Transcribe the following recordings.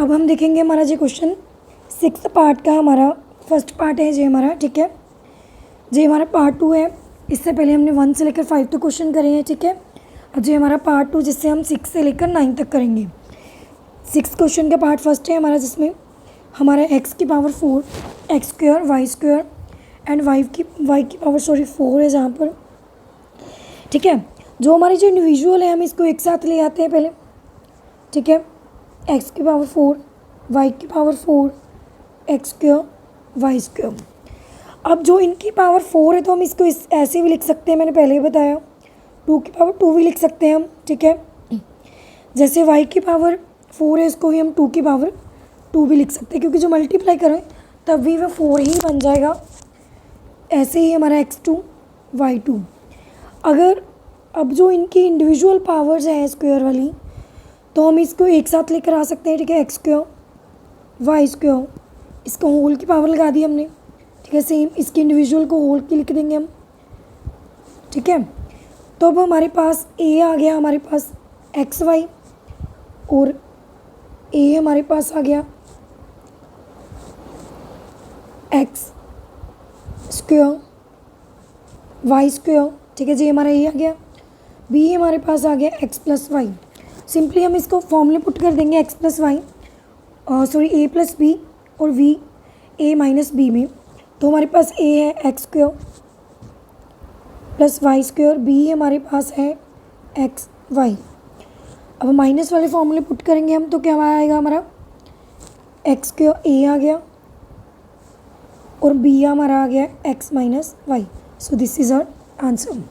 अब हम देखेंगे हमारा जो क्वेश्चन 6th पार्ट का हमारा फर्स्ट पार्ट है जी हमारा, ठीक है। जी हमारा पार्ट 2 है। इससे पहले हमने 1 से लेकर 5 तक क्वेश्चन करे हैं, ठीक है। और जो हमारा पार्ट 2 जिससे हम 6 से लेकर 9 तक करेंगे। 6 क्वेश्चन का पार्ट फर्स्ट है हमारा, जिसमें हमारा x की power 4 x square y square and y की पावर 4 है जहाँ पर, ठीक है। जो हमारी जो इंडिविजुअल है हम इसको एक साथ ले आते हैं पहले, ठीक है। x की पावर 4 y की power 4 x square y square. अब जो इनकी पावर 4 है तो हम इसको ऐसे भी लिख सकते हैं, मैंने पहले ही बताया। 2 की पावर 2 भी लिख सकते हैं हम, ठीक है। जैसे y की पावर 4 है इसको भी हम 2 की पावर 2 भी लिख सकते हैं, क्योंकि जो मल्टीप्लाई करें तब भी वह 4 ही बन जाएगा। ऐसे ही हमारा x2 y2। अगर अब जो इनकी इंडिविजुअल पावर्स हैं स्क्वायर वाली, तो हम इसको एक साथ लेकर आ सकते हैं, ठीक है। एक्स स्क्वायर वाई स्क्वायर, इसको होल की पावर लगा दी हमने, ठीक है। सेम इसकी इंडिविजुअल को होल की लिख देंगे हम, ठीक है। तो अब हमारे पास a आ गया, हमारे पास एक्स वाई, और a हमारे पास आ गया एक्स स्क्वायर वाई स्क्वायर, ठीक है जी। हमारा a आ गया, b हमारे पास आ गया x प्लस वाई। सिंपली हम इसको फॉर्मूले पुट कर देंगे x plus y, sorry a plus b और v a माइनस बी में। तो हमारे पास a है x square plus y square, b हमारे पास है एक्स वाई। अब माइनस वाले फॉर्मूले पुट करेंगे हम, तो क्या आएगा हमारा एक्स स्क्वायर a आ गया और b हमारा आ गया x minus y. So this is our answer.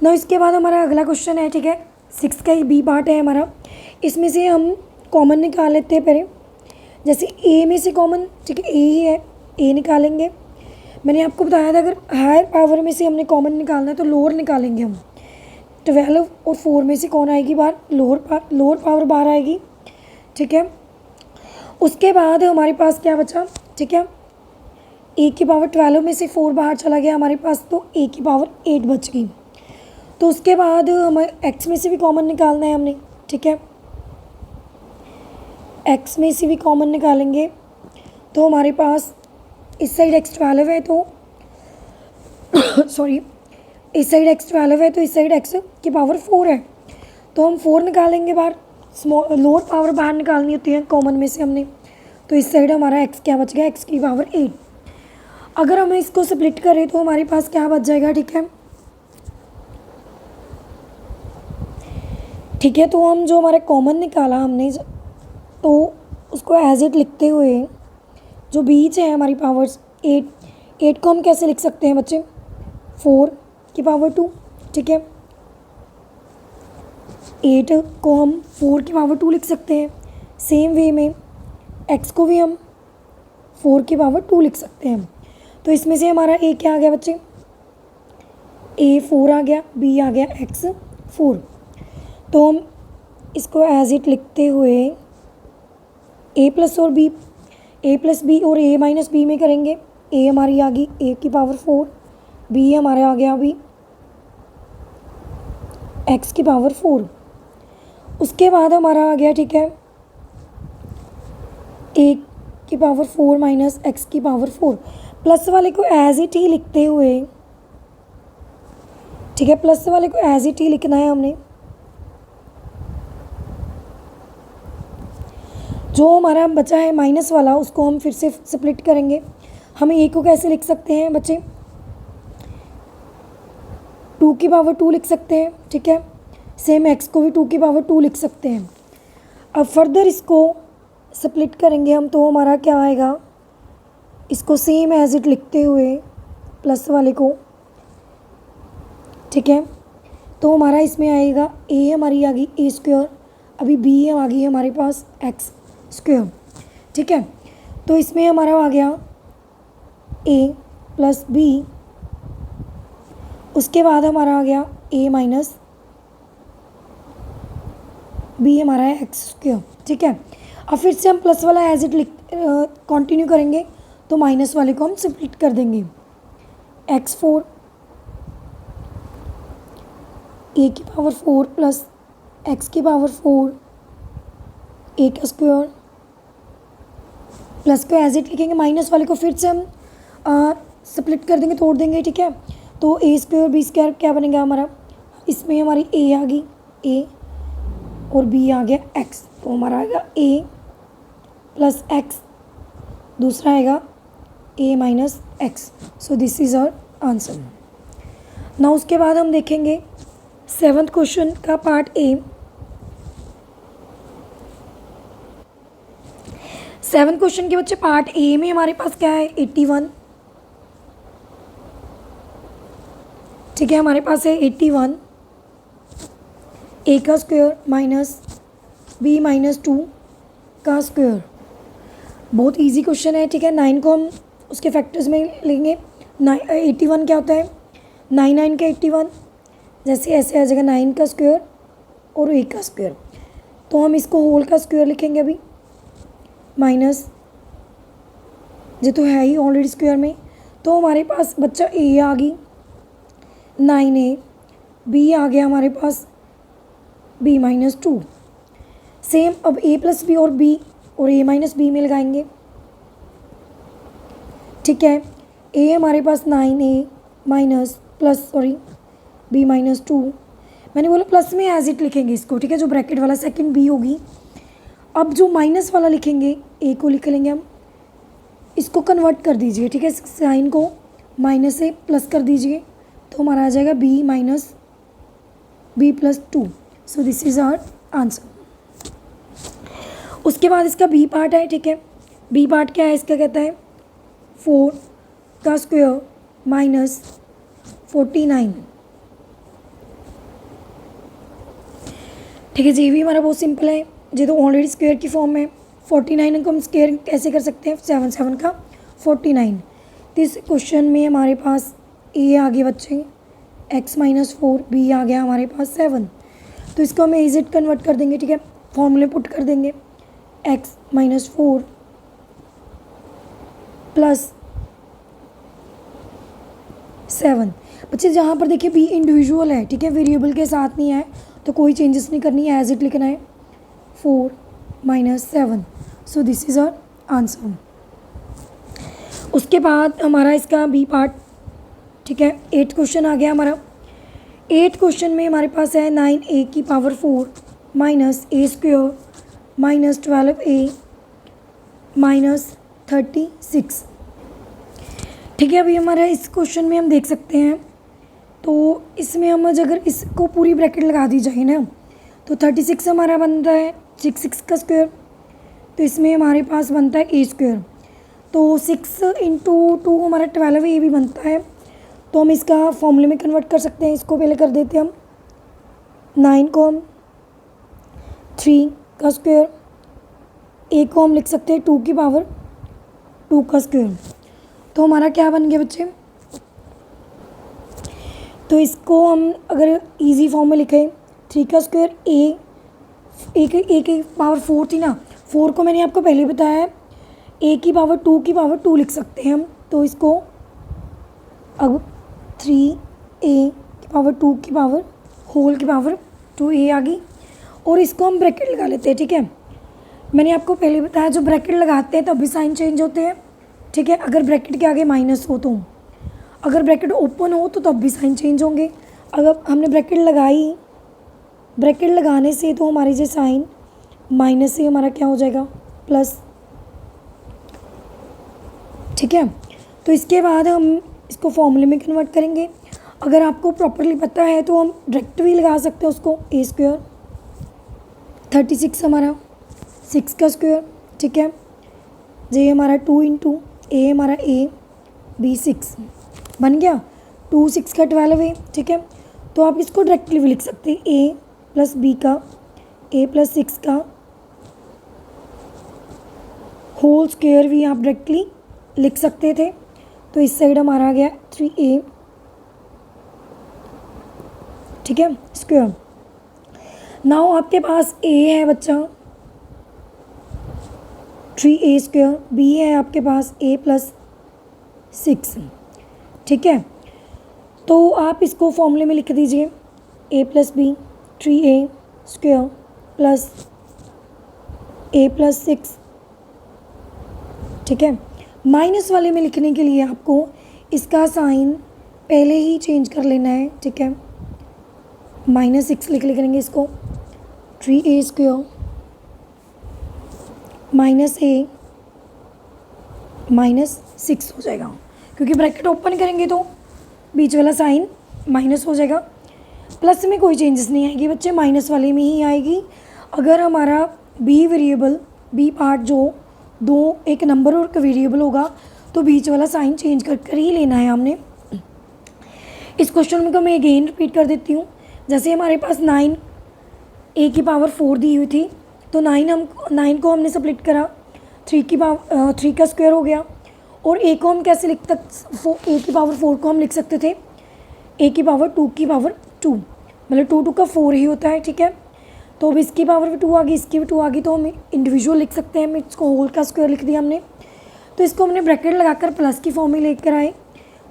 ना इसके बाद हमारा अगला क्वेश्चन है, ठीक है। 6 का ही बी पार्ट है हमारा। इसमें से हम कॉमन निकाल लेते हैं पहले। जैसे a में से कॉमन, ठीक है, a ही है, a निकालेंगे। मैंने आपको बताया था अगर हायर पावर में से हमने कॉमन निकालना है तो लोअर निकालेंगे हम। 12 और 4 में से कौन आएगी बाहर, लोअर पावर बाहर आएगी, ठीक है। उसके बाद हमारे पास क्या बचा, ठीक है। a की पावर 12 में से 4 बाहर चला गया हमारे पास, तो a की पावर 8 बच गई। तो उसके बाद हमें x में से भी कॉमन निकालना है हमने, ठीक है। x में से भी कॉमन निकालेंगे तो हमारे पास इस साइड x 12 है, तो सॉरी इस साइड x 12 है तो इस साइड x की पावर 4 है, तो हम 4 निकालेंगे बाहर। लोअर पावर बाहर निकालनी होती है कॉमन में से हमने, तो इस साइड हमारा x क्या बच गया, x की पावर 8। अगर हम इसको स्प्लिट करें तो हमारे पास क्या बच जाएगा, ठीक है। ठीक है, तो हम जो हमारा कॉमन निकाला हमने, तो उसको एज इट लिखते हुए जो बीच है हमारी पावर्स 8 को हम कैसे लिख सकते हैं बच्चे, 4 की पावर 2, ठीक है। 8 को हम 4 की पावर 2 लिख सकते हैं। सेम वे में x को भी हम 4 की पावर 2 लिख सकते हैं। तो इसमें से हमारा a क्या आ गया बच्चे, a 4 आ गया, b आ गया x 4। तो हम इसको एज इट लिखते हुए a प्लस और b, a प्लस बी और a माइनस बी में करेंगे। a हमारी आ गई a की पावर 4, b हमारा आ गया अभी x की पावर 4। उसके बाद हमारा आ गया, ठीक है, a की पावर 4 माइनस x की पावर 4। प्लस वाले को एज इट ही लिखते हुए, ठीक है, प्लस वाले को एज इट ही लिखना है हमने। जो हमारा बचा है माइनस वाला उसको हम फिर से स्प्लिट करेंगे। हम a को कैसे लिख सकते हैं बच्चे, 2 की पावर 2 लिख सकते हैं, ठीक है। सेम x को भी 2 की पावर 2 लिख सकते हैं। अब फर्दर इसको स्प्लिट करेंगे हम, तो हमारा क्या आएगा, इसको सेम एज इट लिखते हुए प्लस वाले को, ठीक है। तो हमारा इसमें आएगा a हमारी आ गई a स्क्वायर, अभी b आ गई हमारे पास x स्क्वायर, ठीक है। तो इसमें हमारा आ गया a प्लस b, उसके बाद हमारा आ गया a माइनस b हमारा है एक्स स्क्वायर, ठीक है। अब फिर से हम प्लस वाला एज इट कंटिन्यू करेंगे, तो माइनस वाले को हम स्प्लिट कर देंगे। x4 a की पावर 4 प्लस x की पावर 4 a का स्क्वायर प्लस को एज इट लिखेंगे, माइनस वाले को फिर से हम स्प्लिट कर देंगे, तोड़ देंगे, ठीक है। तो ए स्क्वायर बी स्क्वायर क्या बनेगा हमारा, इसमें हमारी ए आ गई ए और बी आ गया एक्स, तो हमारा आएगा ए प्लस एक्स, दूसरा आएगा a minus x. So this is our answer. ना उसके बाद हम देखेंगे 7th क्वेश्चन का पार्ट ए। 7th क्वेश्चन के बच्चे पार्ट ए में हमारे पास क्या है 81, ठीक है। हमारे पास है 81 ए का स्क्वायर माइनस बी माइनस 2 का स्क्वायर। बहुत इजी क्वेश्चन है, ठीक है। 9 को हम उसके फैक्टर्स में लेंगे। 81 क्या होता है, 9 का 81, जैसे ऐसे आ जाएगा 9 का स्क्वायर और ए का स्क्वायर, तो हम इसको होल का स्क्वायर लिखेंगे अभी, माइनस ये तो है ही ऑलरेडी स्क्वायर में, तो हमारे पास बच्चा ए आ गई 9a, बी आ गया हमारे पास b माइनस 2। सेम अब a प्लस बी और b और a माइनस बी में लगाएंगे, ठीक है। a हमारे पास 9a minus plus b minus 2, मैंने बोला प्लस में एज इट लिखेंगे इसको, ठीक है, जो ब्रैकेट वाला सेकंड b होगी। अब जो माइनस वाला लिखेंगे a को लिख लेंगे हम, इसको कन्वर्ट कर दीजिए, ठीक है, साइन को माइनस से प्लस कर दीजिए, तो हमारा आ जाएगा b minus b plus 2। So this is our answer. उसके बाद इसका b पार्ट है, ठीक है। b पार्ट क्या है इसका, कहता है 4 का स्क्वायर माइनस 49, ठीक है जी। भी हमारा बहुत सिंपल है, ये तो ऑलरेडी स्क्वायर की फॉर्म में। 49 को हम स्क्वायर कैसे कर सकते हैं, 7 का 49। तो इस क्वेश्चन में हमारे पास ए आ गए बच्चे x माइनस 4, बी आ गया हमारे पास 7, तो इसको हम एज इट कन्वर्ट कर देंगे, ठीक है, फॉर्मूले पुट कर देंगे, x माइनस 4 प्लस 7। बच्चे जहाँ पर देखिए बी इंडिविजुअल है, ठीक है, वेरिएबल के साथ नहीं है, तो कोई चेंजेस नहीं करनी है, एज इट लिखना है 4 minus 7। So this is our answer. उसके बाद हमारा इसका बी पार्ट, ठीक है। 8th क्वेश्चन आ गया हमारा। 8th क्वेश्चन में हमारे पास है 9a की power 4 minus a square minus 12a minus 36, ठीक है। अभी हमारा इस क्वेश्चन में हम देख सकते हैं, तो इसमें हम अगर इसको पूरी ब्रैकेट लगा दी जाए ना, तो 36 हमारा बनता है 6 का स्क्वायर, तो इसमें हमारे पास बनता है a स्क्वायर, तो 6 इंटू 2 हमारा 12a भी बनता है, तो हम इसका फॉर्मूले में कन्वर्ट कर सकते हैं। इसको पहले कर देते हैं हम, 9 को हम 3 का स्क्वायर, a को हम लिख सकते हैं 2 की पावर 2 का स्क्वायर, तो हमारा क्या बन गया बच्चे, तो इसको हम अगर इजी फॉर्म में लिखें 3 का स्क्वायर a की पावर 4 थी ना, 4 को मैंने आपको पहले बताया है a की पावर 2 की पावर 2 लिख सकते हैं हम, तो इसको अब 3a की पावर 2 की पावर होल की पावर 2a आ गई, और इसको हम ब्रैकेट लगा लेते हैं, ठीक है। मैंने आपको पहले बताया जो ब्रैकेट लगाते हैं तब भी साइन चेंज होते हैं, ठीक है। अगर ब्रैकेट के आगे माइनस हो तो, अगर ब्रैकेट ओपन हो तो तब भी साइन चेंज होंगे। अगर हमने ब्रैकेट लगाई, ब्रैकेट लगाने से तो हमारी जो साइन माइनस से हमारा क्या हो जाएगा प्लस, ठीक है। तो इसके बाद हम इसको फॉर्मूले में कन्वर्ट करेंगे। अगर आपको प्रॉपरली पता है तो हम डायरेक्ट भी लगा सकते हैं उसको, a स्क्वायर 36 हमारा 6 का स्क्वायर, ठीक है। जे हमारा 2 इंटू a हमारा a b 6 बन गया, 2 6 का 12a, ठीक है। तो आप इसको डायरेक्टली भी लिख सकते हैं, a प्लस b का a प्लस 6 का होल स्क्वायर भी आप डायरेक्टली लिख सकते थे। तो इस साइड हमारा आ गया 3a, ठीक है, स्क्वायर। नाउ आपके पास a है बच्चा 3a स्क्वायर, b है आपके पास a प्लस 6, ठीक है। तो आप इसको फॉर्मूले में लिख दीजिए, a plus b 3a square plus a plus 6 ठीक है। माइनस वाले में लिखने के लिए आपको इसका साइन पहले ही चेंज कर लेना है, ठीक है। -6 लिखेंगे इसको, 3a² -a -6 हो जाएगा, क्योंकि ब्रैकेट ओपन करेंगे तो बीच वाला साइन माइनस हो जाएगा। प्लस में कोई चेंजेस नहीं आएगी बच्चे, माइनस वाले में ही आएगी। अगर हमारा बी वेरिएबल, बी पार्ट जो दो एक नंबर और एक वेरिएबल होगा तो बीच वाला साइन चेंज कर कर ही लेना है हमने। इस क्वेश्चन को मैं अगेन रिपीट कर देती हूँ। जैसे हमारे पास 9 a⁴ दी हुई थी, तो 9 को हमने स्प्लिट करा, 3 का स्क्वायर हो गया। और a को हम कैसे लिख सकते, a⁴ को हम लिख सकते थे a⁴2 मतलब 2 का 4 ही होता है, ठीक है। तो अब इसकी पावर भी 2 आ गई, इसकी भी 2 आ गई, तो हम इंडिविजुअल लिख सकते हैं। इसको होल का स्क्वायर लिख दिया हमने। तो इसको हमने ब्रैकेट लगाकर प्लस की फॉर्म में लेकर आए,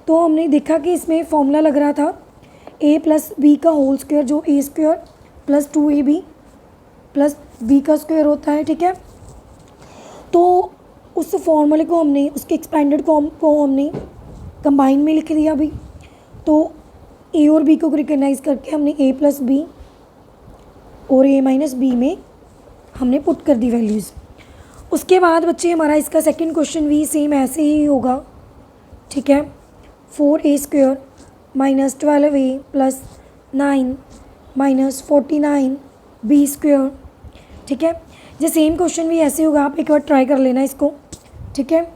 तो हमने देखा कि इसमें फॉर्मूला लग रहा था a + b का होल स्क्वायर, जो a² + 2ab + b का स्क्वायर होता है, ठीक है। तो उस फॉर्मूले को हमने, उसके एक्सपेंडेड फॉर्म को हमने कंबाइन में लिख दिया अभी। तो a और b को रिकग्नाइज करके हमने a + b और a - b में हमने पुट कर दी वैल्यूज़। उसके बाद बच्चे हमारा इसका सेकंड क्वेश्चन भी सेम ऐसे ही होगा, ठीक है। 4a² - 12a + 9 - 49b², ठीक है। ये सेम क्वेश्चन भी ऐसे होगा, आप एक बार ट्राई कर लेना इसको, ठीक है।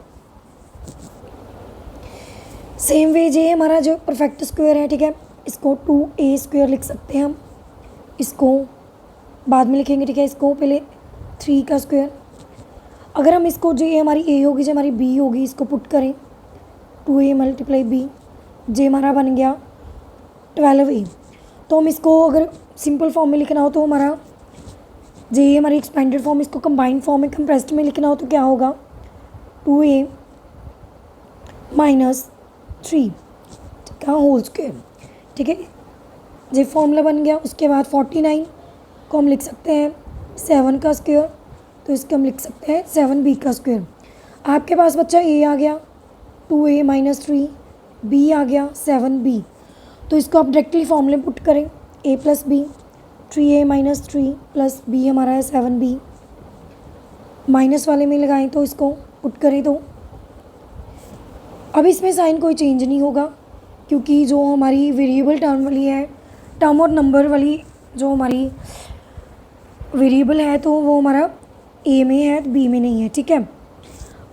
सेम वे ये हमारा जो परफेक्ट स्क्वायर है, ठीक है, इसको 2a² लिख सकते हैं हम, इसको बाद में लिखेंगे, ठीक है। इसको पहले 3 का स्क्वायर, अगर हम इसको जो ये हमारी a होगी, जो हमारी b होगी, इसको पुट करें 2a × b, जे हमारा बन गया 12a। तो हम इसको अगर सिंपल फॉर्म में लिखना हो तो हमारा जे हमारी एक्सपेंडेड फॉर्म, इसको कंबाइंड फॉर्म में कंप्रेस्ड में लिखना हो तो क्या होगा 2a - 3 का होल स्क्वायर, ठीक है। ये फॉर्मूला बन गया। उसके बाद 49 को हम लिख सकते हैं 7 का स्क्वायर, तो इसको हम लिख सकते हैं 7b का स्क्वायर। आपके पास बच्चा a आ गया 2a - 3, b आ गया 7b, तो इसको आप डायरेक्टली फॉर्मूले में पुट करें a + b, 3a - 3 + b हमारा है 7b, माइनस वाले में लगाएं तो इसको पुट करें तो अब इसमें साइन कोई चेंज नहीं होगा, क्योंकि जो हमारी वेरिएबल टर्म वाली है, टर्म और नंबर वाली जो हमारी वेरिएबल है, तो वो हमारा a में है, b में नहीं है, ठीक है।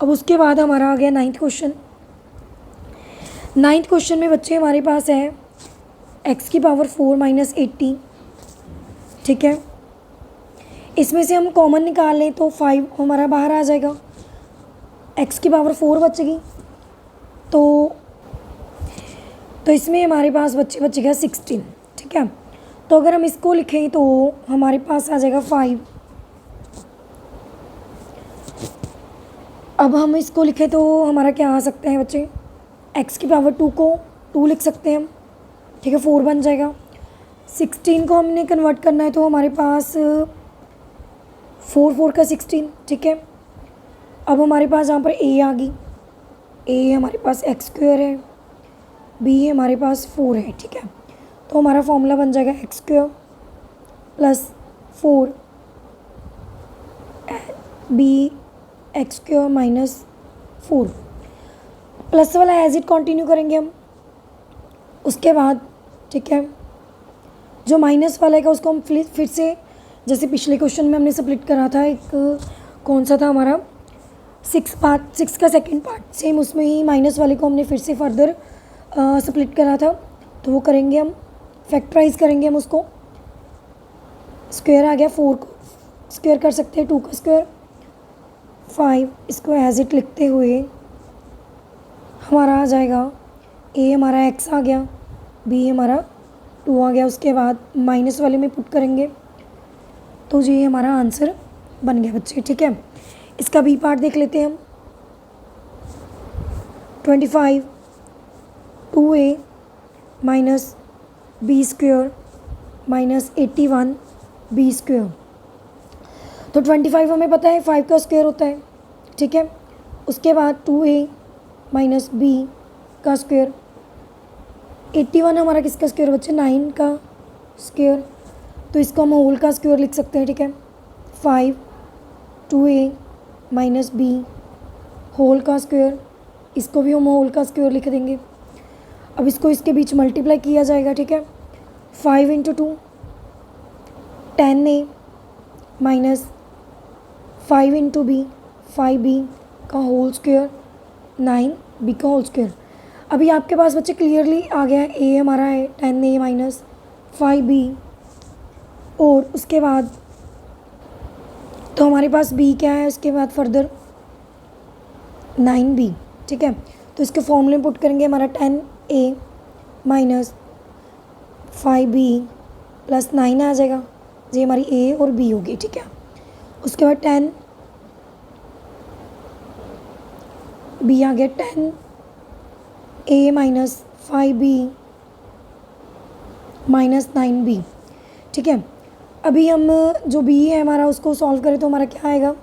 अब उसके बाद हमारा आ गया 9th क्वेश्चन। 9th क्वेश्चन में बच्चे हमारे पास है x⁴ - 80, ठीक है। इसमें से हम कॉमन निकाल लें तो 5 हमारा बाहर आ जाएगा, x⁴ बचेगी, तो इसमें हमारे पास बचेगा 16, ठीक है। तो अगर हम इसको लिखें तो हमारे पास आ जाएगा 5। अब हम इसको लिखें तो हमारा क्या आ सकता है बच्चे, x⁴ को 2 लिख सकते हैं हम, ठीक है, 4 बन जाएगा। 16 को हमने कन्वर्ट करना है तो हमारे पास 4 का 16, ठीक है। अब हमारे पास यहाँ पर a आ गई, a हमारे पास x² है, b हमारे पास 4 है, ठीक है। तो हमारा फॉर्मूला बन जाएगा x² + 4 b x² - 4, प्लस वाला एज इट कंटिन्यू करेंगे हम। उसके बाद, ठीक है, जो माइनस वाला है उसको हम फिर से, जैसे पिछले क्वेश्चन में हमने स्प्लिट करा था, एक कौन सा था हमारा 6 का सेकंड पार्ट, सेम उसमें ही माइनस वाले को हमने फिर से फर्दर स्प्लिट करा था, तो वो करेंगे हम, फैक्टराइज करेंगे हम उसको। स्क्वायर आ गया, 4 को स्क्वायर कर सकते हैं, 2 का स्क्वायर 5, इसको एज इट लिखते हुए हमारा आ जाएगा a हमारा x आ गया, b हमारा 2 आ गया। उसके बाद माइनस वाले में पुट करेंगे तो ये हमारा आंसर बन गया बच्चे, ठीक है। इसका b पार्ट देख लेते हैं हम। 25 2a - b² - 81 b²। तो 25 हमें पता है 5 का स्क्वायर होता है, ठीक है। उसके बाद 2a माइनस b का स्क्वायर। 81 हमारा किसका स्क्वायर बच्चे? 9 का स्क्वायर। तो इसको हम होल का स्क्वायर लिख सकते हैं, ठीक है। 5 2a माइनस b होल का स्क्वायर, इसको भी हम होल का स्क्वायर लिख देंगे। अब इसको इसके बीच मल्टीप्लाई किया जाएगा, ठीक है। 5 into 2 10a minus 5 into b 5b का होल स्क्वायर 9b का होल स्क्वायर। अभी आपके पास बच्चे क्लियरली आ गया है, a हमारा है 10a माइनस 5b और उसके बाद तो हमारे पास b क्या है, उसके बाद फर्दर 9b, ठीक है। तो इसके फॉर्मूले पुट करेंगे, हमारा 10a माइनस 5b प्लस 9 आ जाएगा। ये हमारी a और b होगी, ठीक है। उसके बाद 10b आ गया, 10a minus 5b minus 9b, ठीक है। अभी हम जो b है हमारा उसको सॉल्व करें तो हमारा क्या आएगा?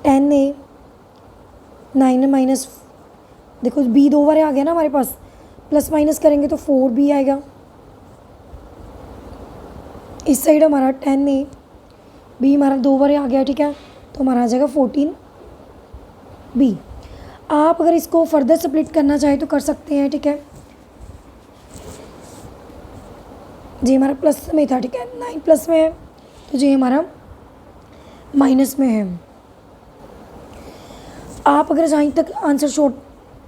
10a 9 माइनस, देखो b 2 बार आ गया ना हमारे पास, प्लस माइनस करेंगे तो 4b आएगा। इस साइड हमारा 10a b हमारा 2 बार आ गया, ठीक है। तो हमारा आ जाएगा 14b। आप अगर इसको फर्दर स्प्लिट करना चाहें तो कर सकते हैं, ठीक है। जी हमारा प्लस में था, ठीक है। 9 प्लस में है तो जी हमारा माइनस में है। आप अगर जहाँ तक आंसर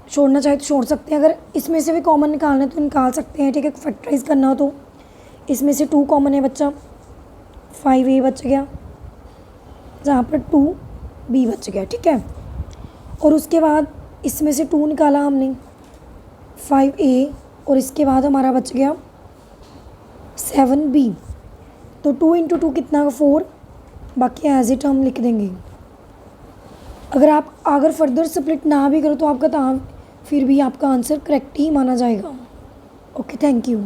छोड़ना चाहे तो छोड़ सकते हैं, अगर इसमें से भी कॉमन निकालना है तो निकाल सकते हैं, ठीक है। फैक्टराइज करना हो तो इसमें से 2 कॉमन है बच्चा, 5a बच गया, जहाँ पर 2b बच गया, ठीक है। और उसके बाद इसमें से 2 निकाला हमने 5a और इसके बाद हमारा बच गया 7b। तो 2 इंटू 2 कितना? 4, बाकी एज इट हम लिख देंगे। अगर फर्दर स्प्लिट ना भी करो तो आपका फिर भी आपका आंसर करेक्ट ही माना जाएगा। Okay, thank you.